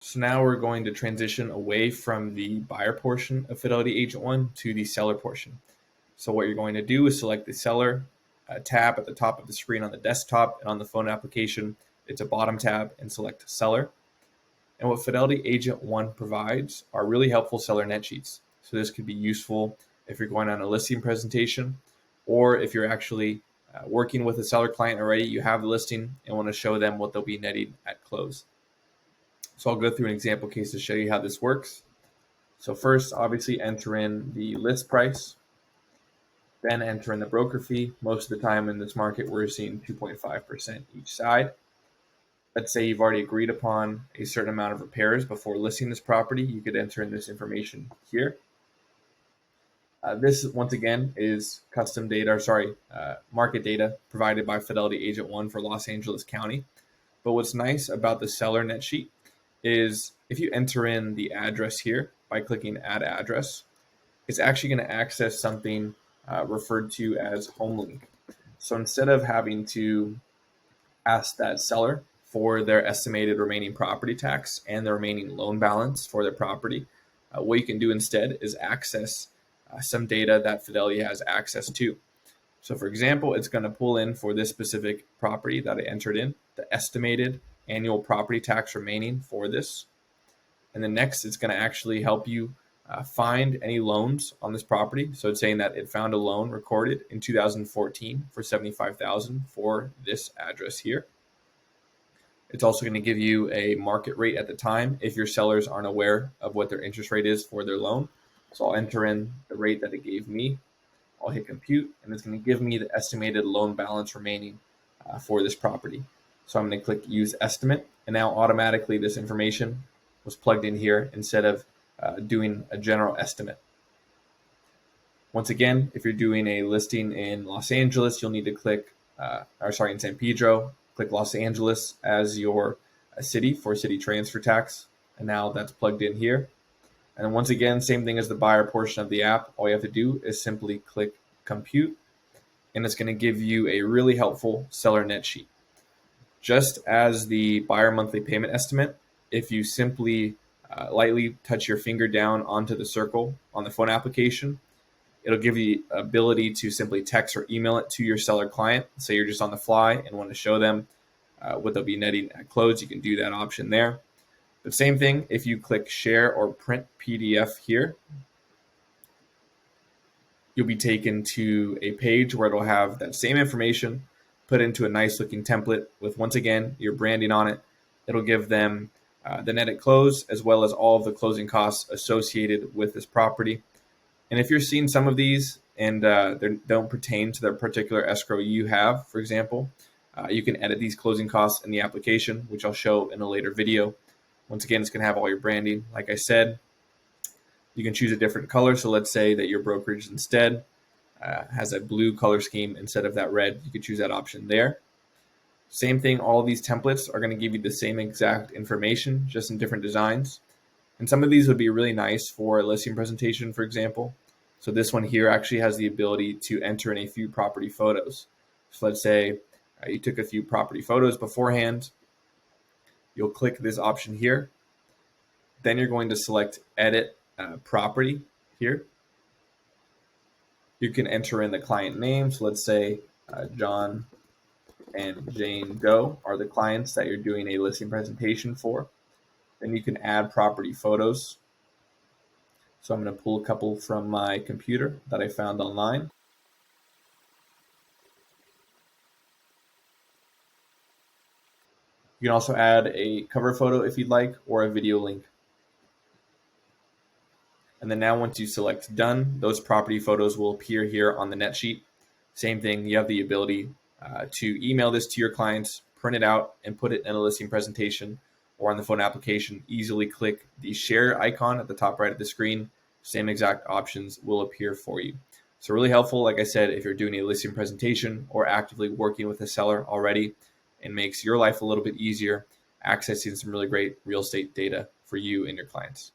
So now we're going to transition away from the buyer portion of Fidelity Agent One to the seller portion. So what you're going to do is select the seller tab at the top of the screen on the desktop, and on the phone application, it's a bottom tab, and select seller. And what Fidelity Agent One provides are really helpful seller net sheets. So this could be useful if you're going on a listing presentation, or if you're actually working with a seller client already, you have the listing and want to show them what they'll be netting at close. So I'll go through an example case to show you how this works. So first, obviously enter in the list price, then enter in the broker fee. Most of the time in this market, we're seeing 2.5% each side. Let's say you've already agreed upon a certain amount of repairs before listing this property. You could enter in this information here. This, once again, is custom data, market data provided by Fidelity Agent One for Los Angeles County. But what's nice about the seller net sheet is if you enter in the address here by clicking add address, it's actually going to access something referred to as home link. So instead of having to ask that seller for their estimated remaining property tax and the remaining loan balance for their property, what you can do instead is access some data that Fidelity has access to. So for example, it's going to pull in for this specific property that I entered in, the estimated annual property tax remaining for this. And then next, it's going to actually help you find any loans on this property. So it's saying that it found a loan recorded in 2014 for $75,000 for this address here. It's also going to give you a market rate at the time if your sellers aren't aware of what their interest rate is for their loan. So I'll enter in the rate that it gave me. I'll hit compute, and it's going to give me the estimated loan balance remaining for this property. So I'm going to click use estimate, and now automatically this information was plugged in here instead of doing a general estimate. Once again, if you're doing a listing in Los Angeles, you'll need to click, in San Pedro, click Los Angeles as your city for city transfer tax. And now that's plugged in here. And then once again, same thing as the buyer portion of the app. All you have to do is simply click compute, and it's going to give you a really helpful seller net sheet. Just as the buyer monthly payment estimate, if you simply lightly touch your finger down onto the circle on the phone application, it'll give you the ability to simply text or email it to your seller client. Say you're just on the fly and want to show them what they'll be netting at close, you can do that option there. But same thing, if you click share or print PDF here, you'll be taken to a page where it'll have that same information put into a nice looking template with, once again, your branding on it. It'll give them the net at close as well as all of the closing costs associated with this property. And if you're seeing some of these and they don't pertain to the particular escrow you have, for example, you can edit these closing costs in the application, which I'll show in a later video. Once again, it's going to have all your branding. Like I said, you can choose a different color. So let's say that your brokerage instead has a blue color scheme instead of that red. You could choose that option there. Same thing, all of these templates are going to give you the same exact information, just in different designs. And some of these would be really nice for a listing presentation, for example. So this one here actually has the ability to enter in a few property photos. So let's say you took a few property photos beforehand. You'll click this option here. Then you're going to select edit property here. You can enter in the client name. So let's say John and Jane Doe are the clients that you're doing a listing presentation for. Then you can add property photos. So I'm going to pull a couple from my computer that I found online. You can also add a cover photo if you'd like, or a video link. And then now once you select done, those property photos will appear here on the net sheet. Same thing, you have the ability to email this to your clients, print it out, and put it in a listing presentation or on the phone application. Easily click the share icon at the top right of the screen. Same exact options will appear for you. So really helpful, like I said, if you're doing a listing presentation or actively working with a seller already, and makes your life a little bit easier accessing some really great real estate data for you and your clients.